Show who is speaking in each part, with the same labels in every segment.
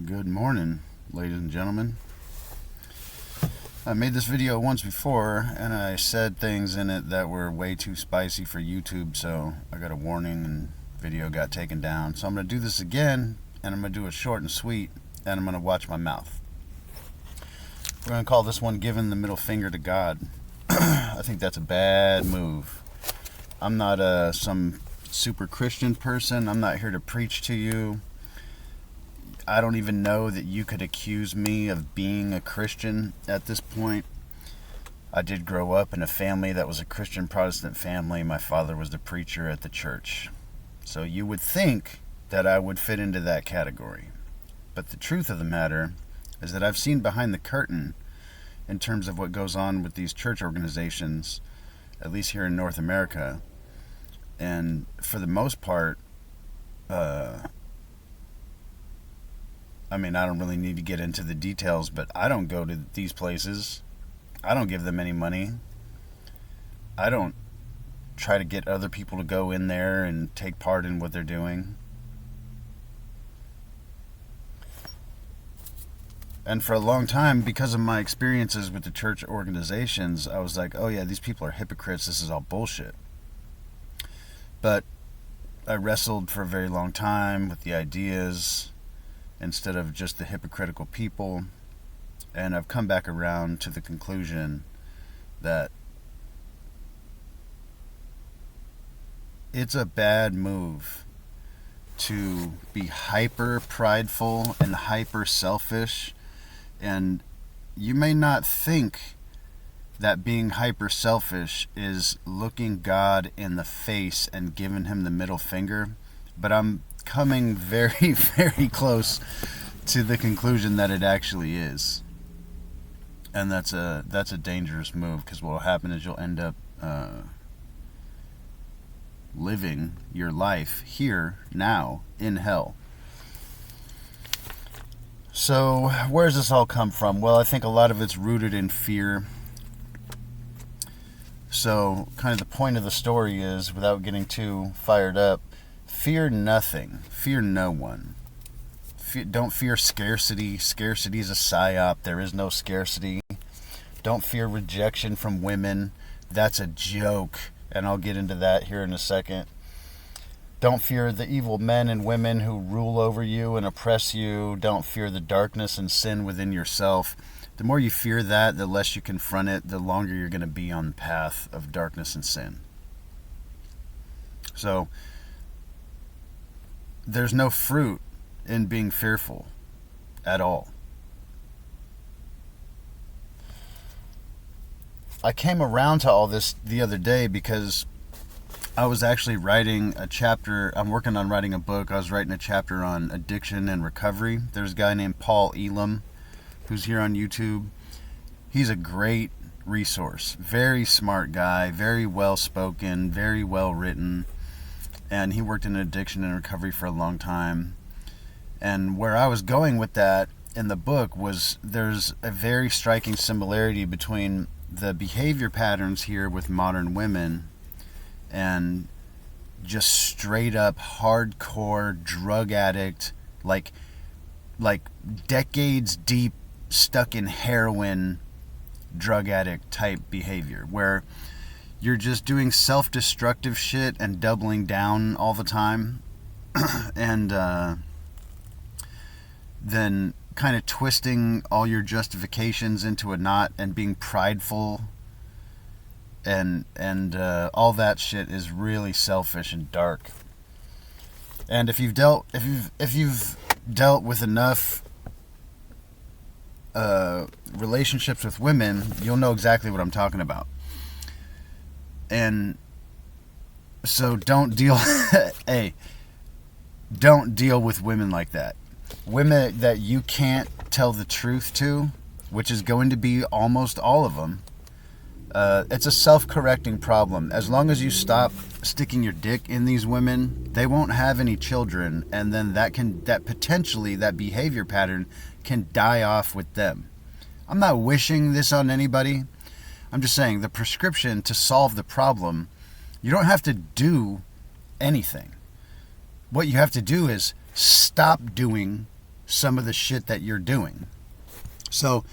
Speaker 1: Good morning, ladies and gentlemen. I made this video once before and I said things in it that were way too spicy for YouTube, so I got a warning and video got taken down. So I'm going to do this again, and I'm going to do it short and sweet, and I'm going to watch my mouth. We're going to call this one giving the middle finger to God. I think that's a bad move. I'm not some super Christian person. I'm not here to preach to you. I don't even know that you could accuse me of being a Christian at this point. I did grow up in a family that was a Christian Protestant family. My father was the preacher at the church. So you would think that I would fit into that category. But the truth of the matter is that I've seen behind the curtain in terms of what goes on with these church organizations, at least here in North America. And for the most part, I don't really need to get into the details, but I don't go to these places. I don't give them any money. I don't try to get other people to go in there and take part in what they're doing. And for a long time, because of my experiences with the church organizations, I was like, oh yeah, these people are hypocrites. This is all bullshit. But I wrestled for a very long time with the ideas instead of just the hypocritical people, and I've come back around to the conclusion that it's a bad move to be hyper prideful and hyper selfish. And you may not think that being hyper selfish is looking God in the face and giving him the middle finger, but I'm coming very, very close to the conclusion that it actually is. And that's a dangerous move, because what will happen is you'll end up living your life here, now, in hell. So where does this all come from? Well, I think a lot of it's rooted in fear. So kind of the point of the story is, without getting too fired up, fear nothing. Fear no one. Don't fear scarcity. Scarcity is a psyop. There is no scarcity. Don't fear rejection from women. That's a joke, and I'll get into that here in a second. Don't fear the evil men and women who rule over you and oppress you. Don't fear the darkness and sin within yourself. The more you fear that, the less you confront it, the longer you're going to be on the path of darkness and sin. So there's no fruit in being fearful at all. I came around to all this the other day because I was actually writing a chapter. I'm working on writing a book. I was writing a chapter on addiction and recovery. There's a guy named Paul Elam who's here on YouTube. He's a great resource. Very smart guy, very well spoken, very well written. And he worked in addiction and recovery for a long time. And where I was going with that in the book was, there's a very striking similarity between the behavior patterns here with modern women and just straight up hardcore drug addict, like decades deep, stuck in heroin drug addict type behavior, where you're just doing self-destructive shit and doubling down all the time, and then kind of twisting all your justifications into a knot and being prideful, and all that shit is really selfish and dark. And if you've dealt with enough relationships with women, you'll know exactly what I'm talking about. And so don't deal with women like that. Women that you can't tell the truth to, which is going to be almost all of them. It's a self-correcting problem. As long as you stop sticking your dick in these women, they won't have any children, and then that behavior pattern can die off with them. I'm not wishing this on anybody. I'm just saying the prescription to solve the problem, you don't have to do anything. What you have to do is stop doing some of the shit that you're doing. So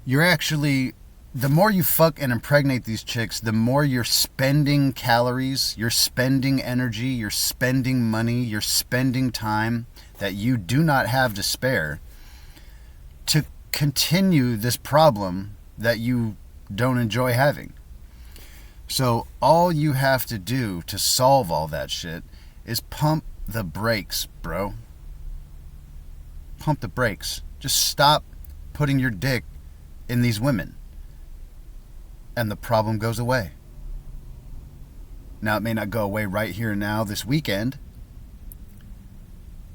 Speaker 1: you're actually, the more you fuck and impregnate these chicks, the more you're spending calories, you're spending energy, you're spending money, you're spending time that you do not have to spare to continue this problem that you don't enjoy having. So all you have to do to solve all that shit is pump the brakes, bro. Pump the brakes. Just stop putting your dick in these women, and the problem goes away. Now, it may not go away right here and now this weekend,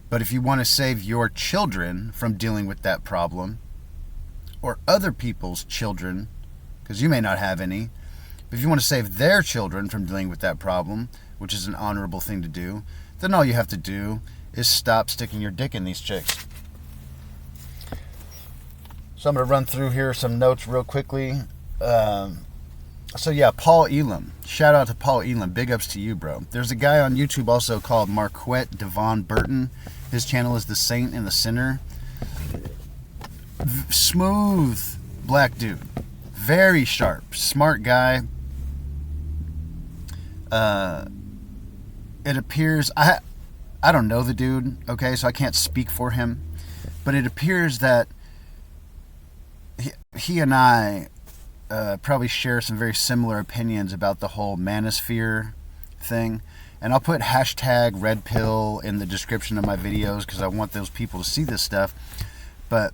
Speaker 1: but if you want to save your children from dealing with that problem, or other people's children, because you may not have any, but if you want to save their children from dealing with that problem, which is an honorable thing to do, then all you have to do is stop sticking your dick in these chicks. So I'm going to run through here some notes real quickly. So yeah, Paul Elam. Shout out to Paul Elam. Big ups to you, bro. There's a guy on YouTube also called Marquette Devon Burton. His channel is The Saint and the Sinner. Smooth black dude. Very sharp. Smart guy. It appears... I don't know the dude, okay, so I can't speak for him. But it appears that he and I probably share some very similar opinions about the whole manosphere thing. And I'll put hashtag red pill in the description of my videos because I want those people to see this stuff. But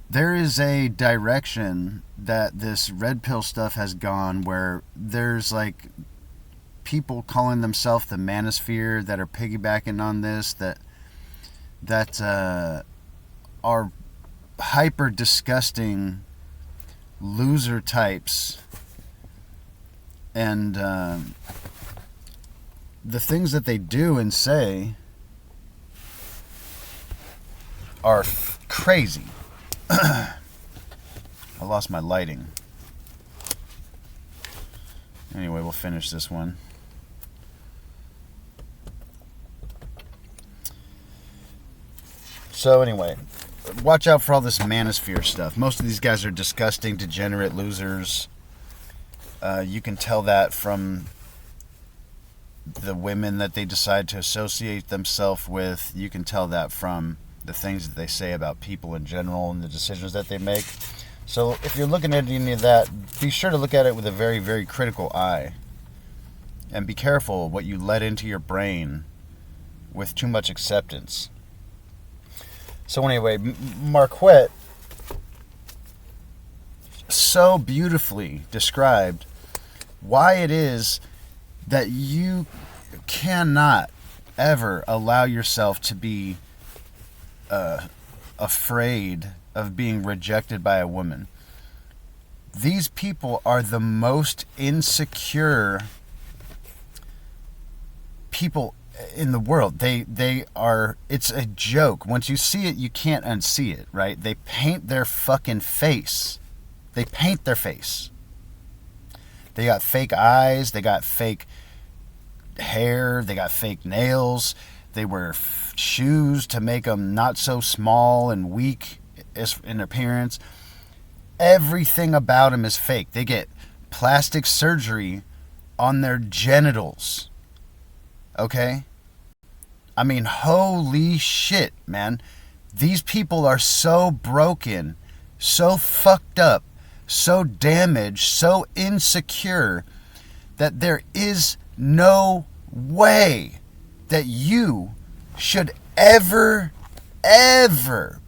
Speaker 1: there is a direction that this red pill stuff has gone where there's like people calling themselves the manosphere that are piggybacking on this, that are hyper disgusting loser types, and the things that they do and say are crazy. I lost my lighting. Anyway, we'll finish this one. So anyway, watch out for all this manosphere stuff. Most of these guys are disgusting, degenerate losers. You can tell that from the women that they decide to associate themselves with. You can tell that from the things that they say about people in general and the decisions that they make. So if you're looking at any of that, be sure to look at it with a very, very critical eye. And be careful what you let into your brain with too much acceptance. So anyway, Marquette so beautifully described why it is that you cannot ever allow yourself to be afraid of being rejected by a woman. These people are the most insecure people in the world. They are, it's a joke. Once you see it, you can't unsee it, right? They paint their fucking face. They paint their face. They got fake eyes, they got fake hair, they got fake nails, they wear shoes to make them not so small and weak in appearance. Everything about them is fake. They get plastic surgery on their genitals. Okay? I mean, holy shit, man. These people are so broken, so fucked up, so damaged, so insecure that there is no way that you should ever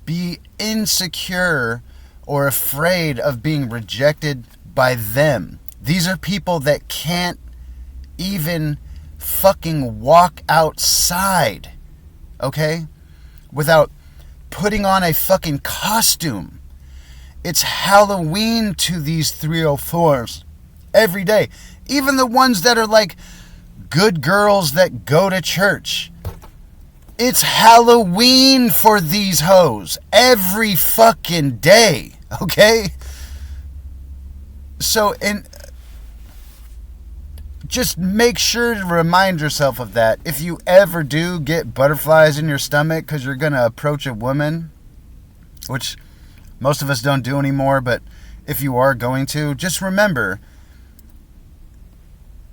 Speaker 1: be insecure or afraid of being rejected by them. These are people that can't even fucking walk outside, okay, without putting on a fucking costume. It's Halloween to these 304s every day. Even the ones that are like good girls that go to church. It's Halloween for these hoes every fucking day, okay? So, and just make sure to remind yourself of that. If you ever do get butterflies in your stomach because you're going to approach a woman which most of us don't do anymore, but if you are going to, just remember,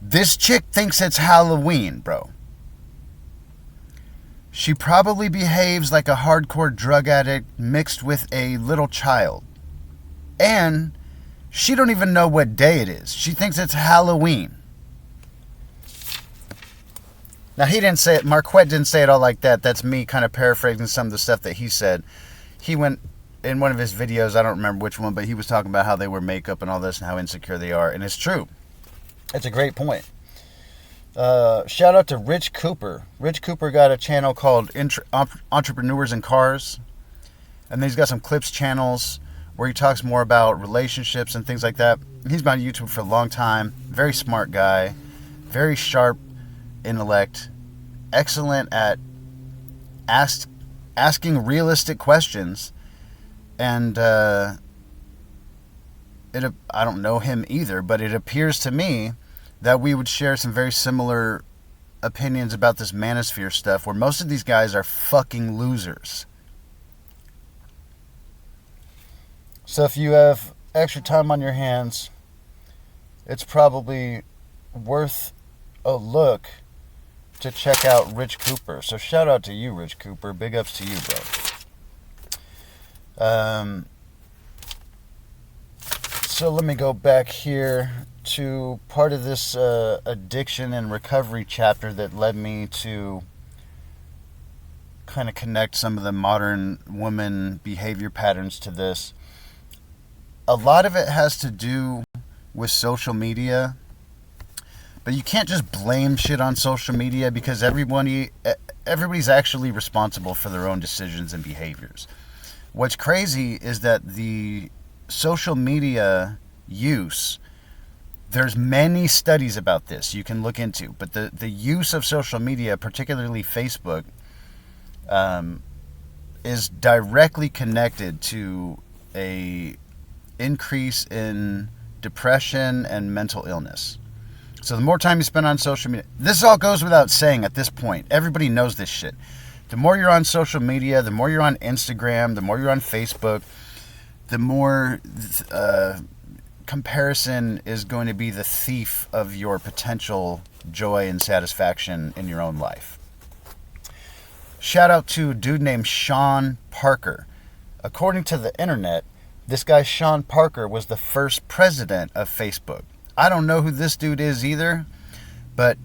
Speaker 1: this chick thinks it's Halloween, bro. She probably behaves like a hardcore drug addict mixed with a little child. And she don't even know what day it is. She thinks it's Halloween. Now, he didn't say it. Marquette didn't say it all like that. That's me kind of paraphrasing some of the stuff that he said. He went in one of his videos, I don't remember which one, but he was talking about how they wear makeup and all this and how insecure they are. And it's true. It's a great point. Shout out to Rich Cooper. Rich Cooper got a channel called Entrepreneurs in Cars. And then he's got some clips channels where he talks more about relationships and things like that. He's been on YouTube for a long time. Very smart guy. Very sharp intellect. Excellent at asking realistic questions. And I don't know him either, but it appears to me that we would share some very similar opinions about this manosphere stuff, where most of these guys are fucking losers. So if you have extra time on your hands, it's probably worth a look to check out Rich Cooper. So shout out to you, Rich Cooper. Big ups to you, bro. So let me go back here to part of this addiction and recovery chapter that led me to kind of connect some of the modern woman behavior patterns to this. A lot of it has to do with social media, but you can't just blame shit on social media, because everybody's actually responsible for their own decisions and behaviors. What's crazy is that the social media use, there's many studies about this you can look into, but the use of social media, particularly Facebook, is directly connected to a increase in depression and mental illness. So the more time you spend on social media, this all goes without saying at this point. Everybody knows this shit. The more you're on social media, the more you're on Instagram, the more you're on Facebook, the more comparison is going to be the thief of your potential joy and satisfaction in your own life. Shout out to a dude named Sean Parker. According to the internet, this guy Sean Parker was the first president of Facebook. I don't know who this dude is either, but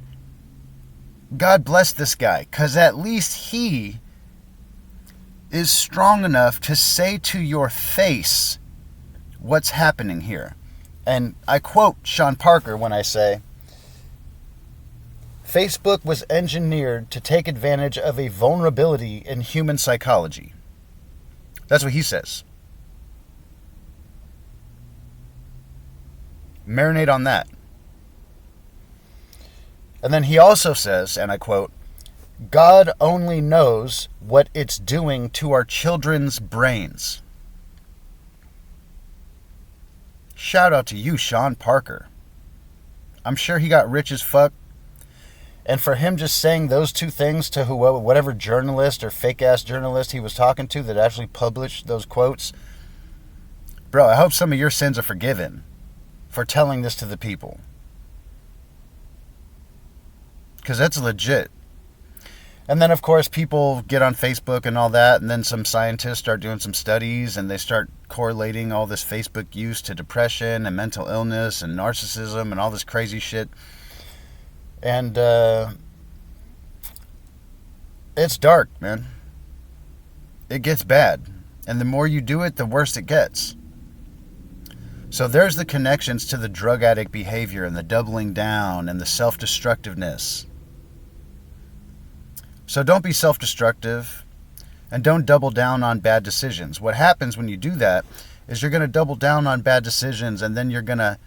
Speaker 1: God bless this guy, because at least he is strong enough to say to your face what's happening here. And I quote Sean Parker when I say, Facebook was engineered to take advantage of a vulnerability in human psychology. That's what he says. Marinate on that. And then he also says, and I quote, God only knows what it's doing to our children's brains. Shout out to you, Sean Parker. I'm sure he got rich as fuck. And for him just saying those two things to whatever journalist or fake-ass journalist he was talking to that actually published those quotes, bro, I hope some of your sins are forgiven for telling this to the people. Because that's legit. And then, of course, people get on Facebook and all that, and then some scientists start doing some studies, and they start correlating all this Facebook use to depression and mental illness and narcissism and all this crazy shit. And it's dark, man. It gets bad. And the more you do it, the worse it gets. So there's the connections to the drug addict behavior and the doubling down and the self-destructiveness. So don't be self-destructive and don't double down on bad decisions. What happens when you do that is you're going to double down on bad decisions, and then you're going to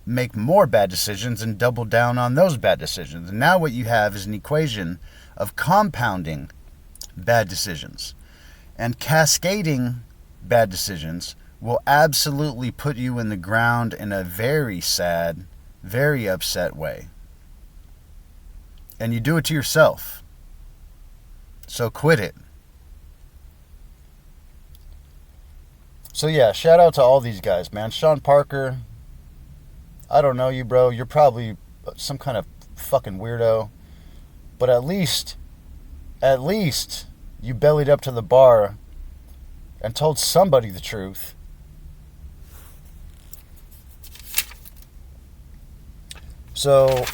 Speaker 1: make more bad decisions and double down on those bad decisions. And now what you have is an equation of compounding bad decisions. And cascading bad decisions will absolutely put you in the ground in a very sad, very upset way. And you do it to yourself. So quit it. So yeah, shout out to all these guys, man. Sean Parker, I don't know you, bro. You're probably some kind of fucking weirdo. But at least you bellied up to the bar and told somebody the truth. So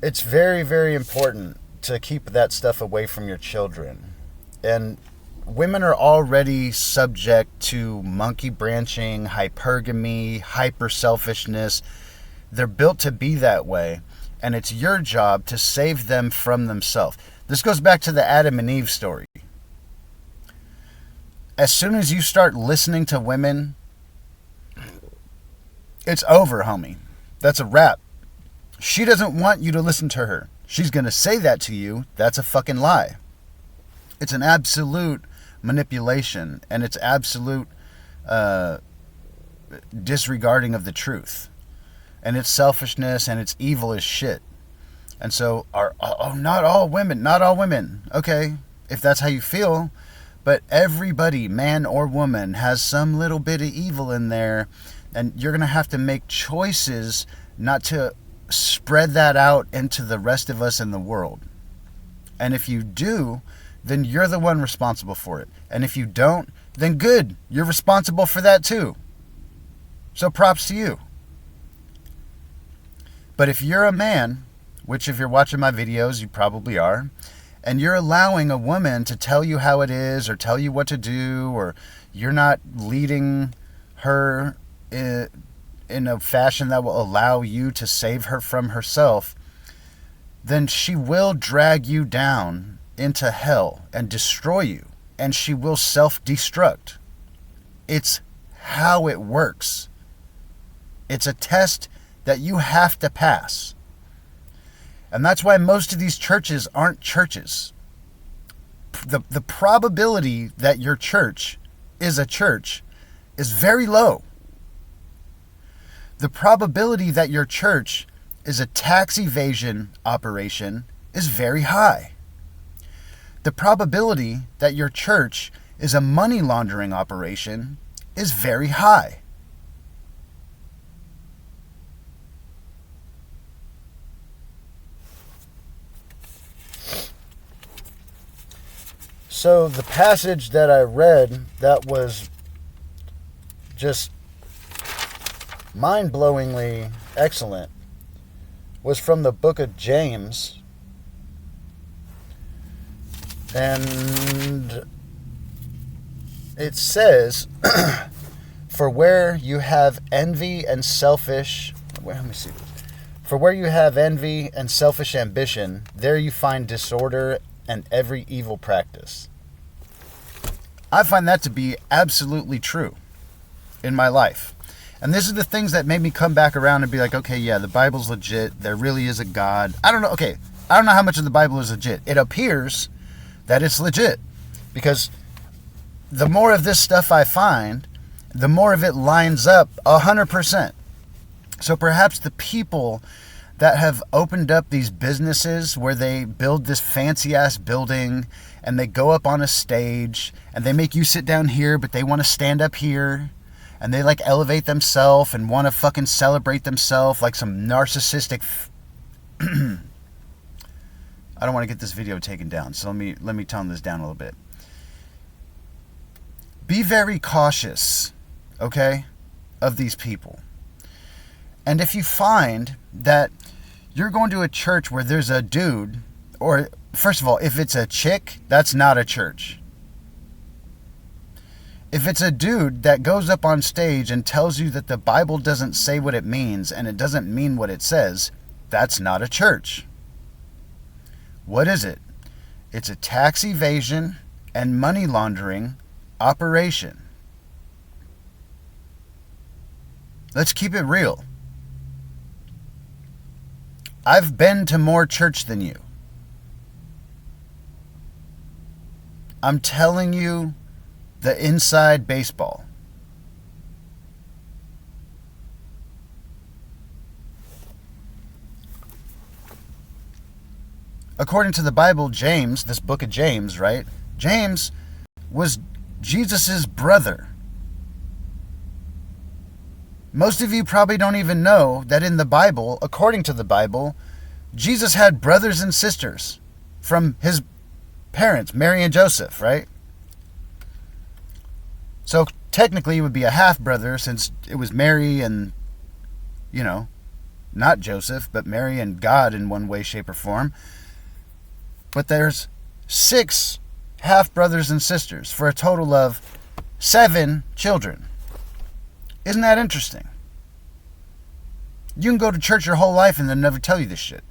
Speaker 1: it's very, very important to keep that stuff away from your children. And women are already subject to monkey branching, hypergamy, hyper selfishness. They're built to be that way. And it's your job to save them from themselves. This goes back to the Adam and Eve story. As soon as you start listening to women, it's over, homie. That's a wrap. She doesn't want you to listen to her. She's going to say that to you. That's a fucking lie. It's an absolute manipulation, and it's absolute disregarding of the truth. And it's selfishness, and it's evil as shit. And so, not all women. Okay, if that's how you feel. But everybody, man or woman, has some little bit of evil in there. And you're going to have to make choices not to spread that out into the rest of us in the world. And if you do, then you're the one responsible for it. And if you don't, then good. You're responsible for that too. So props to you. But if you're a man, which if you're watching my videos, you probably are, and you're allowing a woman to tell you how it is or tell you what to do, or you're not leading her in a fashion that will allow you to save her from herself, then she will drag you down into hell and destroy you, and she will self-destruct. It's how it works. It's a test that you have to pass. And that's why most of these churches aren't churches. The probability that your church is a church is very low. The probability that your church is a tax evasion operation is very high. The probability that your church is a money laundering operation is very high. So the passage that I read that was just mind-blowingly excellent was from the book of James. And it says, for where you have envy and selfish... Let me see. For where you have envy and selfish ambition, there you find disorder and every evil practice. I find that to be absolutely true in my life. And this is the things that made me come back around and be like, okay, yeah, the Bible's legit. There really is a God. I don't know. Okay, I don't know how much of the Bible is legit. It appears that it's legit, because the more of this stuff I find, the more of it lines up 100%. So perhaps the people that have opened up these businesses where they build this fancy ass building and they go up on a stage and they make you sit down here, but they want to stand up here, and they like elevate themselves and want to fucking celebrate themselves like some narcissistic I don't want to get this video taken down, so let me tone this down a little bit. Be very cautious, okay, of these people. And if you find that you're going to a church where there's a dude, or first of all, if it's a chick, that's not a church. If it's a dude that goes up on stage and tells you that the Bible doesn't say what it means and it doesn't mean what it says, that's not a church. What is it? It's a tax evasion and money laundering operation. Let's keep it real. I've been to more church than you. I'm telling you the inside baseball. According to the Bible, James, this book of James, right? James was Jesus' brother. Most of you probably don't even know that in the Bible, according to the Bible, Jesus had brothers and sisters from his parents, Mary and Joseph, right? So technically it would be a half-brother, since it was Mary and, not Joseph, but Mary and God in one way, shape, or form. But there's 6 half-brothers and sisters for a total of 7 children. Isn't that interesting? You can go to church your whole life and they'll never tell you this shit.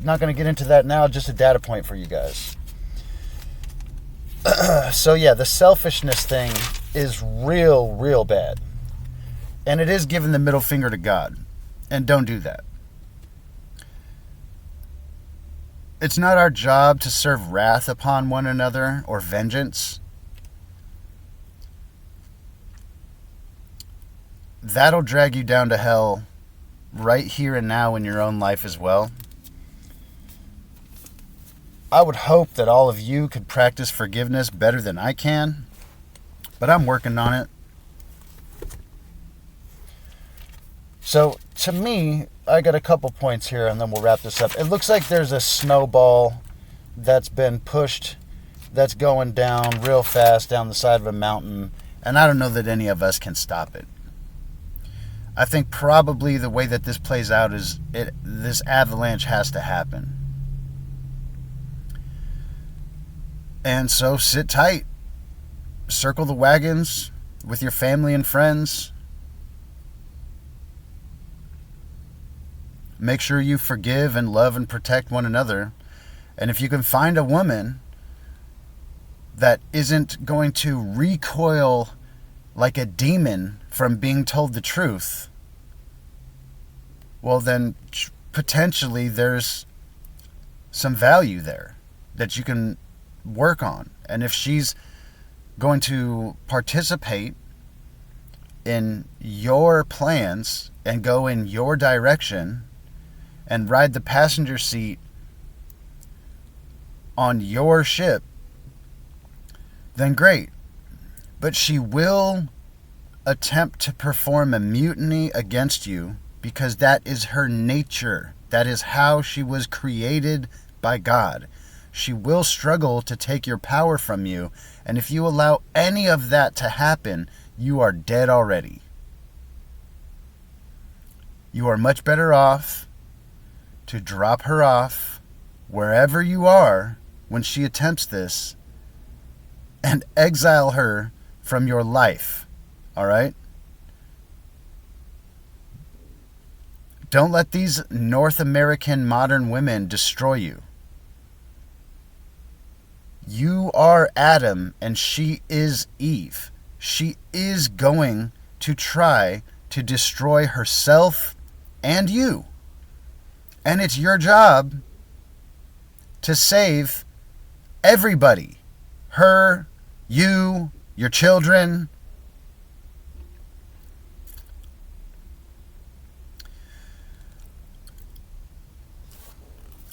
Speaker 1: Not going to get into that now, just a data point for you guys. So yeah, the selfishness thing is real bad. And it is giving the middle finger to God. And don't do that. It's not our job to serve wrath upon one another or vengeance. That'll drag you down to hell right here and now in your own life as well. I would hope that all of you could practice forgiveness better than I can, but I'm working on it. So, to me, I got a couple points here and then we'll wrap this up. It looks like there's a snowball that's been pushed, that's going down real fast down the side of a mountain, and I don't know that any of us can stop it. I think probably the way that this plays out is this avalanche has to happen. And so sit tight. Circle the wagons with your family and friends. Make sure you forgive and love and protect one another. And if you can find a woman that isn't going to recoil like a demon from being told the truth, well then potentially there's some value there that you can work on. And if she's going to participate in your plans and go in your direction and ride the passenger seat on your ship, then great. But she will attempt to perform a mutiny against you because that is her nature. That is how she was created by God. She will struggle to take your power from you, and if you allow any of that to happen, you are dead already. You are much better off to drop her off wherever you are when she attempts this and exile her from your life. All right? Don't let these North American modern women destroy you. You are Adam and she is Eve. She is going to try to destroy herself and you. And it's your job to save everybody. Her, you, your children.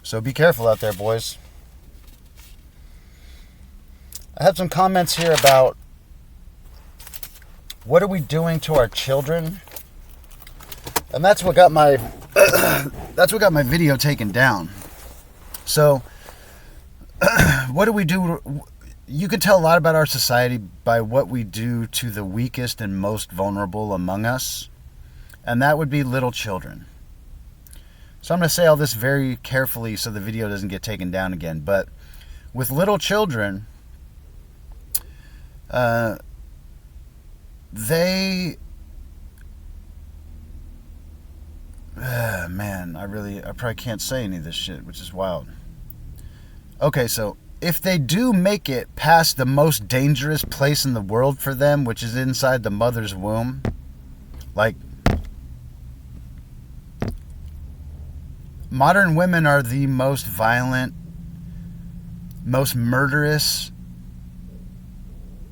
Speaker 1: So be careful out there, boys. I have some comments here about what are we doing to our children? And that's what got my video taken down. So what do we do? You can tell a lot about our society by what we do to the weakest and most vulnerable among us, and that would be little children. So I'm going to say all this very carefully so the video doesn't get taken down again. But with little children, man, I probably can't say any of this shit, which is wild. Okay, so if they do make it past the most dangerous place in the world for them, which is inside the mother's womb, like, modern women are the most violent, most murderous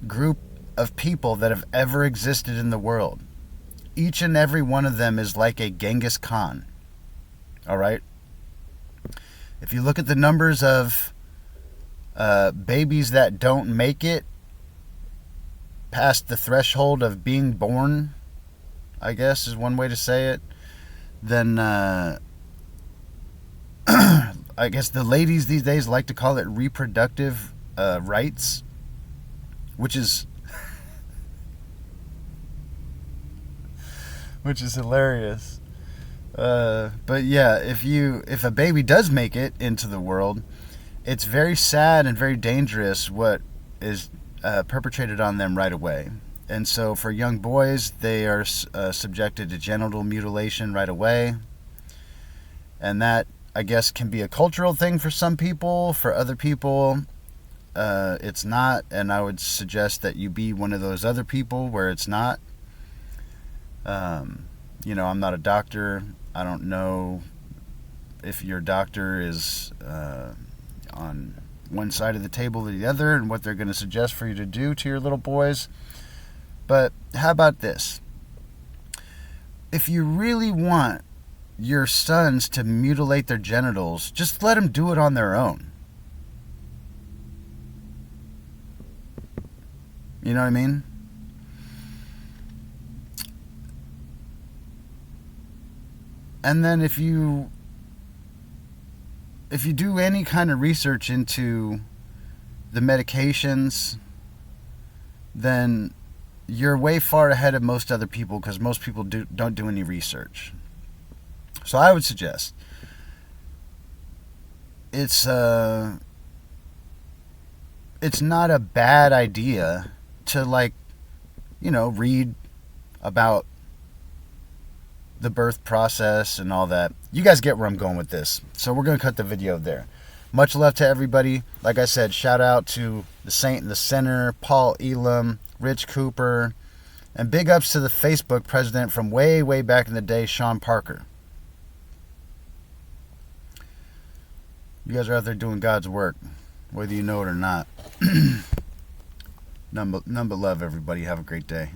Speaker 1: group of people that have ever existed in the world. Each and every one of them is like a Genghis Khan. All right? If you look at the numbers of babies that don't make it past the threshold of being born, I guess is one way to say it, then I guess the ladies these days like to call it reproductive rights, which is hilarious. But yeah, if a baby does make it into the world, it's very sad and very dangerous what is perpetrated on them right away. And so for young boys, they are subjected to genital mutilation right away. And that, I guess, can be a cultural thing for some people. For other people, it's not. And I would suggest that you be one of those other people where it's not. I'm not a doctor. I don't know if your doctor is on one side of the table or the other and what they're going to suggest for you to do to your little boys. But how about this? If you really want your sons to mutilate their genitals, just let them do it on their own. You know what I mean? And then if you do any kind of research into the medications, then you're way far ahead of most other people, because most people don't do any research. So I would suggest it's not a bad idea to read about the birth process and all that. You guys get where I'm going with this. So we're going to cut the video there. Much love to everybody. Like I said, shout out to the Saint in the Center, Paul Elam, Rich Cooper, and big ups to the Facebook president from way, way back in the day, Sean Parker. You guys are out there doing God's work, whether you know it or not. None but love, everybody. Have a great day.